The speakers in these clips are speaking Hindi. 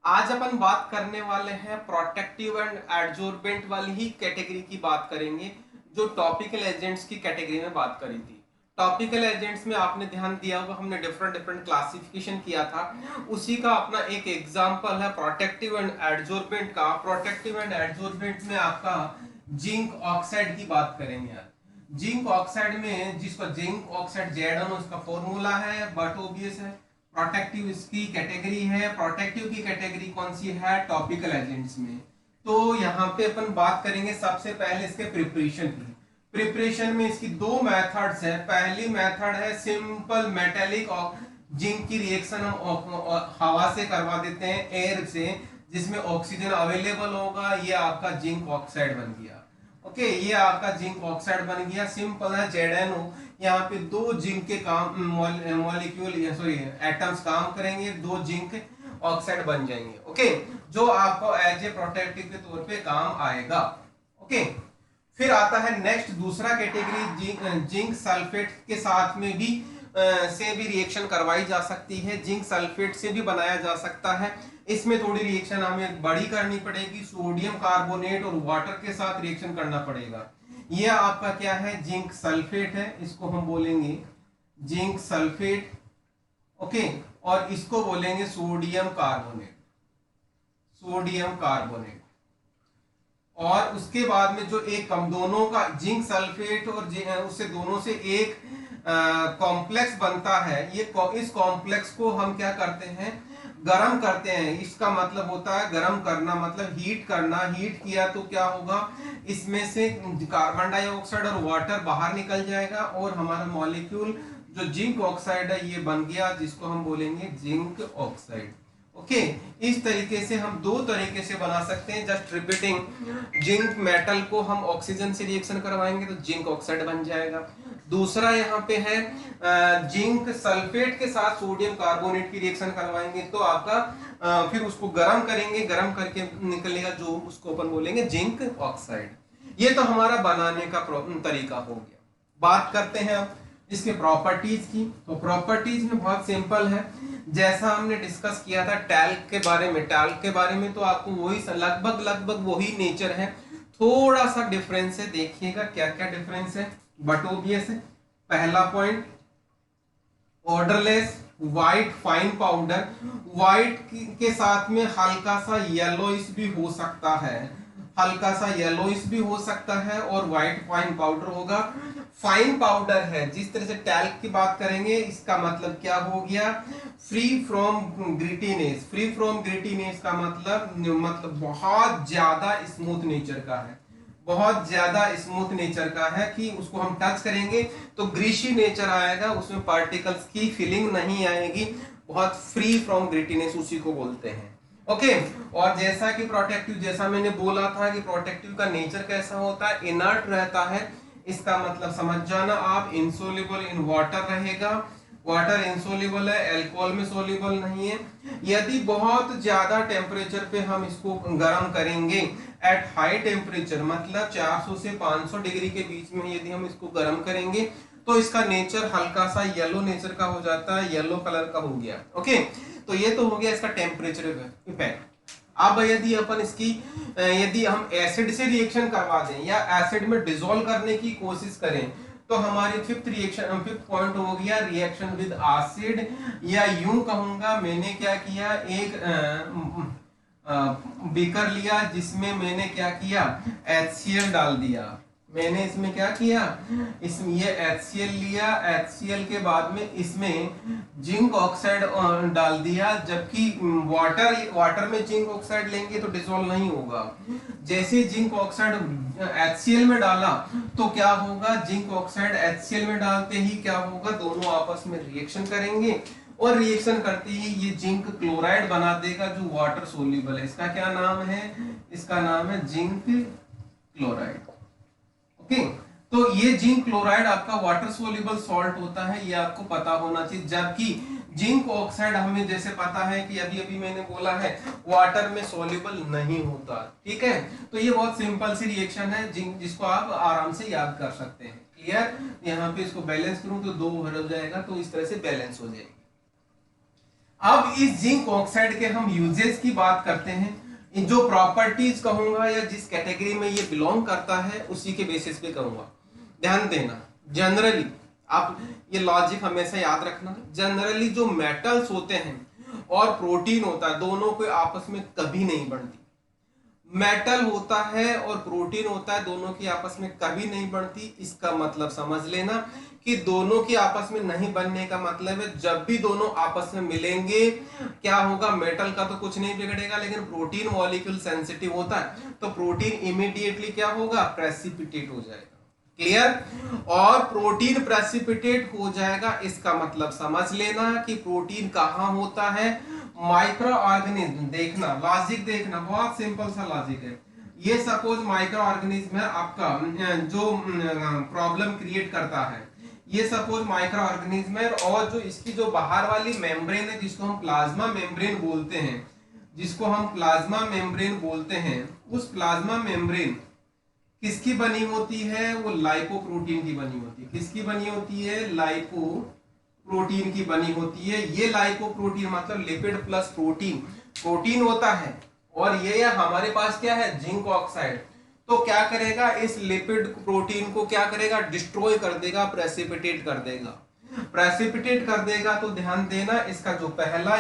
आज अपन बात करने वाले हैं प्रोटेक्टिव एंड एडजॉर्बेंट वाली ही कैटेगरी की बात करेंगे जो टॉपिकल एजेंट्स की कैटेगरी में बात करी थी। टॉपिकल एजेंट्स में आपने ध्यान दिया होगा, हमने डिफरेंट डिफरेंट क्लासिफिकेशन किया था। उसी का अपना एक एग्जांपल है प्रोटेक्टिव एंड एडजॉर्बेंट का। प्रोटेक्टिव एंड एडजॉर्बेंट में आपका जिंक ऑक्साइड की बात करेंगे यार। जिंक ऑक्साइड में जिसको जिंक ऑक्साइड जेडन उसका फॉर्मूला है, बट ओबियस है। प्रोटेक्टिव इसकी कैटेगरी है। प्रोटेक्टिव की कैटेगरी कौन सी है? टॉपिकल एजेंट्स में। तो यहाँ पे अपन बात करेंगे सबसे पहले इसके प्रिपरेशन की। प्रिपरेशन में इसकी दो मेथड्स है। पहली मेथड है सिंपल मेटेलिक जिंक की रिएक्शन हम हवा से करवा देते हैं, एयर से, जिसमें ऑक्सीजन अवेलेबल होगा। ये आपका जिंक ऑक्साइड बन गया। ओके, ये आपका जिंक ऑक्साइड बन गया। सिंपल है, जेडएनओ। यहाँ पे दो जिंक के काम मॉलिक्यूल सॉरी एटम्स काम करेंगे, दो जिंक ऑक्साइड बन जाएंगे। ओके, जो आपको एज ए प्रोटेक्टिव के तौर पे काम आएगा। ओके, फिर आता है नेक्स्ट दूसरा कैटेगरी, जिंक सल्फेट के साथ में भी से भी रिएक्शन करवाई जा सकती है। जिंक सल्फेट से भी बनाया जा सकता है। इसमें थोड़ी रिएक्शन हमें बड़ी करनी पड़ेगी, सोडियम कार्बोनेट और वाटर के साथ रिएक्शन करना पड़ेगा। यह आपका क्या है? जिंक सल्फेट है, इसको हम बोलेंगे जिंक सल्फेट। ओके, और इसको बोलेंगे सोडियम कार्बोनेट। Sodium carbonate. और उसके बाद में जो एक कम दोनों का जिंक सल्फेट और उससे दोनों से एक कॉम्प्लेक्स बनता है। ये इस कॉम्प्लेक्स को हम क्या करते हैं? गरम करते हैं। इसका मतलब होता है गरम करना, मतलब हीट करना। हीट किया तो क्या होगा? इसमें से कार्बन डाइऑक्साइड और वाटर बाहर निकल जाएगा और हमारा मॉलिक्यूल जो जिंक ऑक्साइड है ये बन गया, जिसको हम बोलेंगे जिंक ऑक्साइड। ओके, इस तरीके से हम दो तरीके से बना सकते हैं। जस्ट रिपीटिंग, जिंक मेटल को हम ऑक्सीजन से रिएक्शन करवाएंगे तो जिंक ऑक्साइड बन जाएगा। दूसरा यहाँ पे है जिंक सल्फेट के साथ सोडियम कार्बोनेट की रिएक्शन करवाएंगे तो आपका फिर उसको गर्म करेंगे, गर्म करके निकलेगा जो उसको अपन बोलेंगे जिंक ऑक्साइड। ये तो हमारा बनाने का तरीका हो गया। बात करते हैं अब इसके प्रॉपर्टीज की। तो प्रॉपर्टीज में बहुत सिंपल है, जैसा हमने डिस्कस किया था टैल्क के बारे में। टैल्क के बारे में तो आपको वही लगभग लगभग वही नेचर है, थोड़ा सा डिफरेंस है। देखिएगा क्या क्या डिफरेंस है, बट ओबियस है। पहला point, odourless white fine powder. White के साथ में हल्का सा येलोइश भी हो सकता है, हल्का सा येलोइश भी हो सकता है, और व्हाइट फाइन पाउडर होगा। फाइन पाउडर है, जिस तरह से टैल्क की बात करेंगे, इसका मतलब क्या हो गया? Free from grittiness. Free from grittiness का मतलब बहुत ज्यादा स्मूथ नेचर का है, बहुत ज्यादा स्मूथ नेचर का है कि उसको हम टच करेंगे तो ग्रीशी नेचर आएगा, उसमें पार्टिकल्स की फीलिंग नहीं आएगी। बहुत फ्री फ्रॉम ग्रिटीनेस उसी को बोलते हैं। ओके, और जैसा कि प्रोटेक्टिव, जैसा मैंने बोला था कि प्रोटेक्टिव का नेचर कैसा होता है? इनर्ट रहता है। इसका मतलब समझ जाना आप, इनसोल्युबल इन वाटर रहेगा। वाटर इनसोल्युबल है, अल्कोहल में सोल्युबल नहीं है। यदि बहुत ज्यादा टेम्परेचर पे हम इसको गर्म करेंगे, एट हाई टेम्परेचर मतलब 400 से 500 डिग्री के बीच में यदि हम इसको गर्म करेंगे तो इसका नेचर हल्का सा येलो नेचर का हो जाता है, येलो कलर का हो गया। ओके, तो ये तो हो गया इसका टेम्परेचर इफेक्ट। अब यदि अपन इसकी यदि हम एसिड से रिएक्शन करवा दें या एसिड में डिसॉल्व करने की कोशिश करें तो हमारी फिफ्थ पॉइंट हो गया रिएक्शन विद एसिड। या यूं कहूंगा, मैंने क्या किया, एक बीकर लिया जिसमें मैंने क्या किया, HCl डाल दिया। मैंने इसमें क्या किया, इसमें ये HCl लिया। HCl के बाद में इसमें जिंक ऑक्साइड डाल दिया, जबकि वाटर में जिंक ऑक्साइड लेंगे तो डिसॉल्व नहीं होगा। जैसे जिंक ऑक्साइड HCl में डाला तो क्या होगा, जिंक ऑक्साइड HCl में डालते ही क्या होगा, दोनों आपस में रिएक्शन करेंगे और रिएक्शन करते ही ये जिंक क्लोराइड बना देगा जो वाटर सोल्यूबल है। इसका क्या नाम है? इसका नाम है जिंक क्लोराइड। ओके, तो ये जिंक क्लोराइड आपका वाटर सोल्यूबल सॉल्ट होता है, ये आपको पता होना चाहिए। जबकि जिंक ऑक्साइड हमें जैसे पता है कि अभी अभी मैंने बोला है वाटर में सोल्यूबल नहीं होता। ठीक है, तो ये बहुत सिंपल सी रिएक्शन है जिसको आप आराम से याद कर सकते हैं। क्लियर? यहाँ पे इसको बैलेंस करूं तो 2 हो जाएगा, तो इस तरह से बैलेंस हो जाएगी। अब इस जिंक ऑक्साइड के हम यूजेस की बात करते हैं। इन जो प्रॉपर्टीज कहूंगा या जिस कैटेगरी में ये बिलोंग करता है उसी के बेसिस पे कहूंगा। ध्यान देना, जनरली आप ये लॉजिक हमेशा याद रखना, जनरली जो मेटल्स होते हैं और प्रोटीन होता है दोनों को आपस में कभी नहीं बनती। मेटल होता है और प्रोटीन होता है, दोनों की आपस में कभी नहीं बनती। इसका मतलब समझ लेना कि दोनों की आपस में नहीं बनने का मतलब है जब भी दोनों आपस में मिलेंगे क्या होगा, मेटल का तो कुछ नहीं बिगड़ेगा, लेकिन प्रोटीन मॉलिक्यूल सेंसिटिव होता है तो प्रोटीन इमीडिएटली क्या होगा, प्रेसिपिटेट हो जाएगा। क्लियर? और प्रोटीन प्रेसिपिटेट हो जाएगा इसका मतलब समझ लेना कि प्रोटीन कहां होता है, माइक्रो ऑर्गेनिज्म। देखना लॉजिक, देखना बहुत सिंपल सा लॉजिक है। ये सपोज माइक्रो ऑर्गेनिज्म है आपका जो प्रॉब्लम क्रिएट करता है, ये सपोज माइक्रो ऑर्गेनिज्म है और जो इसकी जो बाहर वाली मेम्ब्रेन है जिसको हम प्लाज्मा मेम्ब्रेन बोलते हैं, जिसको हम प्लाज्मा मेम्ब्रेन बोलते हैं, उस प्लाज्मा मेम्ब्रेन किसकी बनी होती है, वो लाइपोप्रोटीन की बनी होती है। किसकी बनी होती है, लाइपोप्रोटीन की बनी होती है। ये लाइपोप्रोटीन मतलब लिपिड प्लस प्रोटीन, प्रोटीन होता है और ये हमारे पास क्या है, जिंक ऑक्साइड। तो क्या करेगा, इस लिपिड प्रोटीन को क्या करेगा, डिस्ट्रॉय कर देगा, प्रेसिपिटेट कर देगा। प्रेसिपिटेट कर देगा तो ध्यान देना इसका जो पहला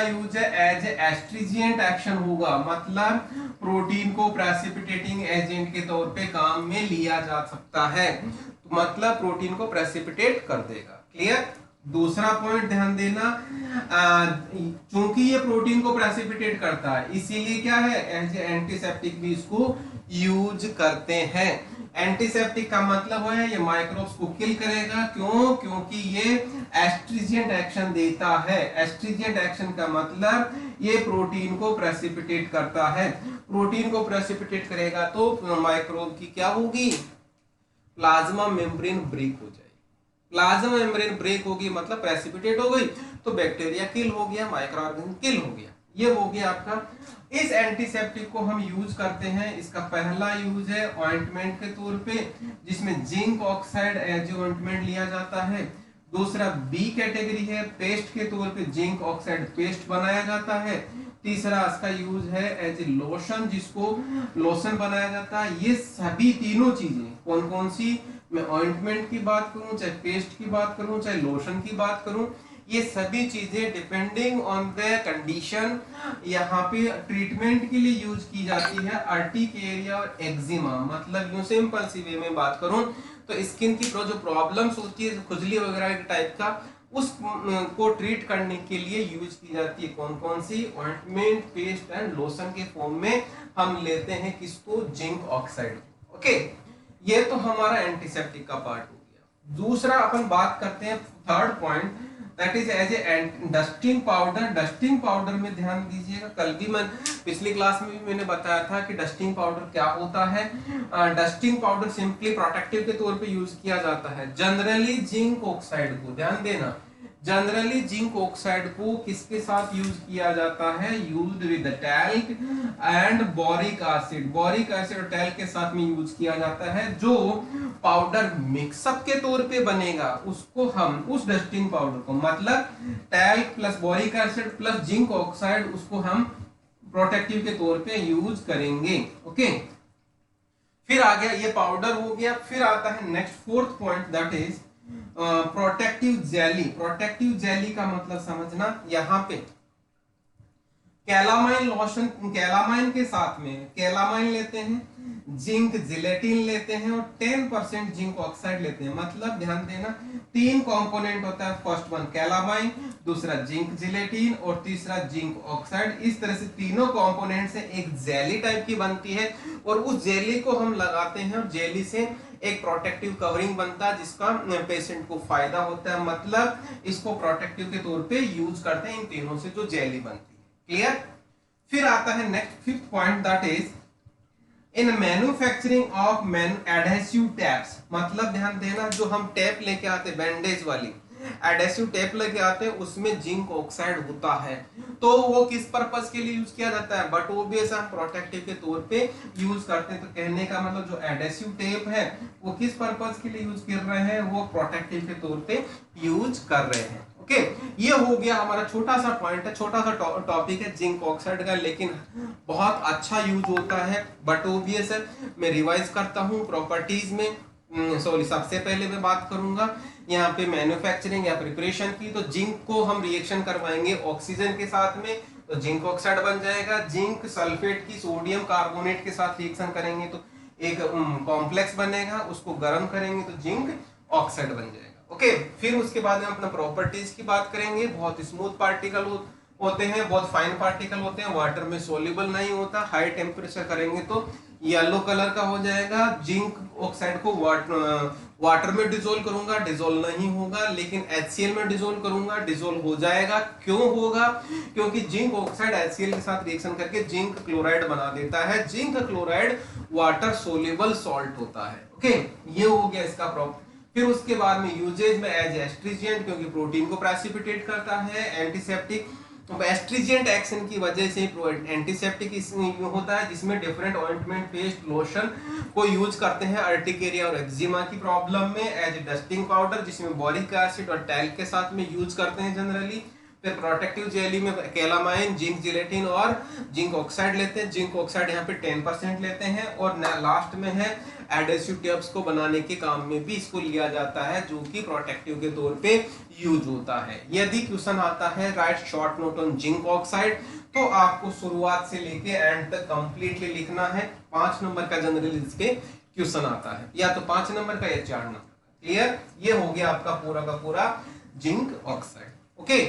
यूज है एज एस्ट्रीजिएंट एक्शन होगा, मतलब प्रोटीन को प्रेसिपिटेटिंग एजेंट के तौर पे काम में लिया जा सकता है, तो मतलब प्रोटीन को प्रेसिपिटेट कर देगा। क्लियर? दूसरा पॉइंट ध्यान देना, चूंकि ये प्रोटीन को प्रेसिपिटेट करता है इसीलिए क्या है, एज एंटीसेप्टिक भी इसको यूज करते हैं। एंटीसेप्टिक का मतलब है ये माइक्रोब्स को किल करेगा। क्यों? क्योंकि ये एस्ट्रीजेंट एक्शन देता है। एस्ट्रीजेंट एक्शन का मतलब ये प्रोटीन को प्रेसिपिटेट करता है। प्रोटीन को प्रेसिपिटेट करेगा तो माइक्रोब की क्या होगी, प्लाज्मा मेम्ब्रेन ब्रेक हो जाएगी। प्लाज्मा मेम्ब्रेन ब्रेक होगी मतलब प्रेसिपिटेट हो गई तो बैक्टीरिया किल हो गया, माइक्रो ऑर्गेनिज्म किल हो गया। ये हो गया आपका। इस एंटीसेप्टिक को हम यूज करते हैं, इसका पहला यूज है ऑइंटमेंट के तौर पे जिसमें जिंक ऑक्साइड एज ऑइंटमेंट लिया जाता है। दूसरा बी कैटेगरी है, पेस्ट के तौर पे जिंक ऑक्साइड पेस्ट बनाया जाता है। तीसरा इसका यूज है एज ए लोशन, जिसको लोशन बनाया जाता है। ये सभी तीनों चीजें कौन कौन सी, मैं ऑइंटमेंट की बात करूं, चाहे पेस्ट की बात करूं, चाहे लोशन की बात करूं, ये सभी चीजें डिपेंडिंग ऑन द कंडीशन यहाँ पे ट्रीटमेंट के लिए यूज की जाती है। अर्टिकेरिया और एक्जिमा, मतलब यूं सिंपल सी वे में बात करूं तो स्किन की जो प्रॉब्लम्स होती है, खुजली वगैरह के टाइप का, उस को ट्रीट करने के लिए यूज की जाती है। कौन कौन सी, ऑइंटमेंट, पेस्ट एंड लोशन के फॉर्म में हम लेते हैं किसको, जिंक ऑक्साइड। ओके, ये तो हमारा एंटीसेप्टिक का पार्ट हो गया। दूसरा अपन बात करते हैं third point, that is as a dusting powder. Dusting powder में ध्यान दीजिएगा, कल भी मैं पिछली क्लास में भी मैंने बताया था कि डस्टिंग पाउडर क्या होता है। डस्टिंग पाउडर सिंपली प्रोटेक्टिव के तौर पे यूज किया जाता है। जनरली जिंक ऑक्साइड को, ध्यान देना, जनरली जिंक ऑक्साइड को किसके साथ यूज किया जाता है, used with talc and boric acid. Boric acid और टैल्क के साथ में यूज किया जाता है। जो पाउडर मिक्सअप के तौर पे बनेगा उसको हम, उस डस्टिंग पाउडर को, मतलब talc plus boric acid plus zinc oxide, उसको हम प्रोटेक्टिव के तौर पे यूज करेंगे। ओके, फिर आ गया ये पाउडर हो गया। फिर आता है next fourth point, that is protective jelly. Protective jelly का मतलब समझना, यहाँ पे कैलामाइन लोशन, कैलामाइन के साथ में कैलामाइन लेते हैं, जिंक जिलेटिन लेते हैं और 10% जिंक ऑक्साइड लेते हैं। मतलब ध्यान देना, तीन कंपोनेंट होता है, फर्स्ट वन कैलामाइन, दूसरा जिंक जिलेटिन और तीसरा जिंक ऑक्साइड। इस तरह से तीनों कंपोनेंट से एक जेली टाइप की बनती है और उस जेली को हम लगाते हैं और जेली से एक प्रोटेक्टिव कवरिंग बनता है जिसका पेशेंट को फायदा होता है। मतलब इसको प्रोटेक्टिव के तौर पे यूज करते हैं इन तीनों से जो जेली बनती है। क्लियर? फिर आता है next fifth point, that is in manufacturing of adhesive taps. मतलब ध्यान देना, जो हम टैप लेके आते हैं, बैंडेज वाली एडहेसिव टैप लेके आते हैं, उसमें जिंक ऑक्साइड होता है। तो वो किस पर्पस के लिए यूज किया जाता है, बट वो भी ऐसा हम प्रोटेक्टिव के तौर पे यूज करते हैं। तो कहने का मतलब जो एडहेसिव टेप है वो किस पर्पस के लिए यूज कर रहे हैं, वो प्रोटेक्टिव के तौर पे यूज कर रहे हैं। ओके, ये हो गया हमारा छोटा सा पॉइंट है, छोटा सा टॉपिक है जिंक ऑक्साइड का, लेकिन बहुत अच्छा यूज होता है। बट ओबियस है, मैं रिवाइज करता हूँ प्रॉपर्टीज में। सॉरी, सबसे पहले मैं बात करूंगा यहाँ पे मैन्युफैक्चरिंग या प्रिपरेशन की। तो जिंक को हम रिएक्शन करवाएंगे ऑक्सीजन के साथ में, तो जिंक ऑक्साइड बन जाएगा। जिंक सल्फेट की सोडियम कार्बोनेट के साथ रिएक्शन करेंगे तो एक कॉम्प्लेक्स बनेगा, उसको गर्म करेंगे तो जिंक ऑक्साइड बन जाएगा। ओके, फिर उसके बाद में अपना प्रॉपर्टीज की बात करेंगे। बहुत स्मूथ पार्टिकल होते हैं, बहुत फाइन पार्टिकल होते हैं, वाटर में सोल्यूबल नहीं होता। हाई टेम्परेचर करेंगे तो येलो कलर का हो जाएगा। जिंक ऑक्साइड को वाटर में डिजोल्व करूंगा, डिजोल्व नहीं होगा, लेकिन HCl में डिजोल्व करूंगा, डिजोल्व हो जाएगा। क्यों होगा? क्योंकि जिंक ऑक्साइड HCl के साथ रिएक्शन करके जिंक क्लोराइड बना देता है। Zinc chloride water soluble salt होता है। ओके, ये हो गया इसका प्रॉपर। फिर उसके बाद में यूजेज में एज एस्ट्रीजेंट, क्योंकि प्रोटीन को प्रेसिपिटेट करता है। एंटीसेप्टिक, तो एस्ट्रीजेंट एक्शन की वजह से एंटीसेप्टिक होता है, जिसमें डिफरेंट ऑइंटमेंट, पेस्ट, लोशन को यूज करते हैं अर्टिकेरिया और एक्जिमा की प्रॉब्लम में। एज डस्टिंग पाउडर, जिसमें बोरिक एसिड और टैल्क के साथ में यूज करते हैं जनरली। फिर प्रोटेक्टिव जेली में कैलामाइन, जिंक जिलेटिन और जिंक ऑक्साइड लेते हैं। जिंक ऑक्साइड यहाँ पे 10% लेते हैं। और लास्ट में है एडेसिव टेप्स को बनाने के काम में भी इसको लिया जाता है, जो कि प्रोटेक्टिव के तौर पे यूज होता है। यदि क्वेश्चन आता है right short note on zinc oxide, तो आपको शुरुआत से लेके एंड तक कंप्लीटली लिखना है। 5 नंबर का जनरली इस पे क्वेश्चन आता है, या तो 5 नंबर का या 4 नंबर का। क्लियर? ये हो गया आपका पूरा का पूरा जिंक ऑक्साइड। ओके,